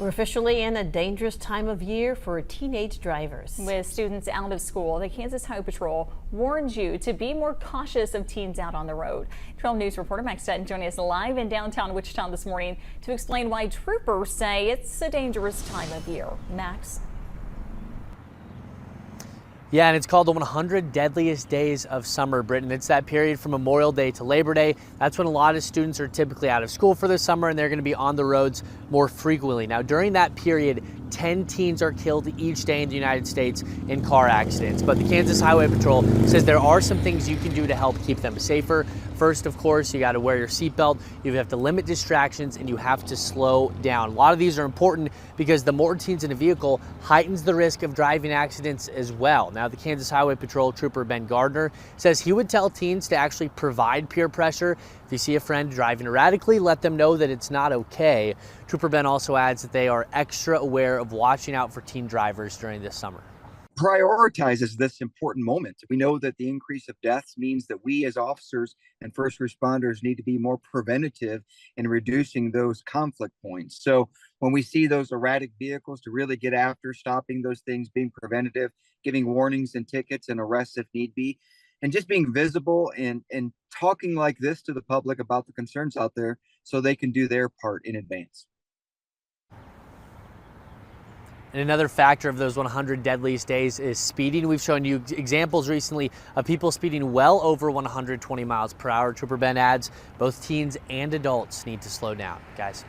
We're officially in a dangerous time of year for teenage drivers. With students out of school, the Kansas Highway Patrol warns you to be more cautious of teens out on the road. 12 News reporter Max Sutton joining us live in downtown Wichita this morning to explain why troopers say it's a dangerous time of year. Max? Yeah, and it's called the 100 Deadliest Days of Summer, Britain. It's that period from Memorial Day to Labor Day. That's when a lot of students are typically out of school for the summer and they're going to be on the roads more frequently. Now, during that period, 10 teens are killed each day in the United States in car accidents. But the Kansas Highway Patrol says there are some things you can do to help keep them safer. First, of course, you got to wear your seatbelt, you have to limit distractions, and you have to slow down. A lot of these are important because the more teens in a vehicle heightens the risk of driving accidents as well. Now, the Kansas Highway Patrol Trooper Ben Gardner says he would tell teens to actually provide peer pressure. If you see a friend driving erratically, let them know that it's not okay. Trooper Ben also adds that they are extra aware of watching out for teen drivers during this summer. Prioritizes this important moment. We know that the increase of deaths means that we as officers and first responders need to be more preventative in reducing those conflict points. So when we see those erratic vehicles, to really get after stopping those things, being preventative, giving warnings and tickets and arrests if need be, and just being visible and talking like this to the public about the concerns out there so they can do their part in advance. And another factor of those 100 deadliest days is speeding. We've shown you examples recently of people speeding well over 120 miles per hour. Trooper Ben adds both teens and adults need to slow down, guys.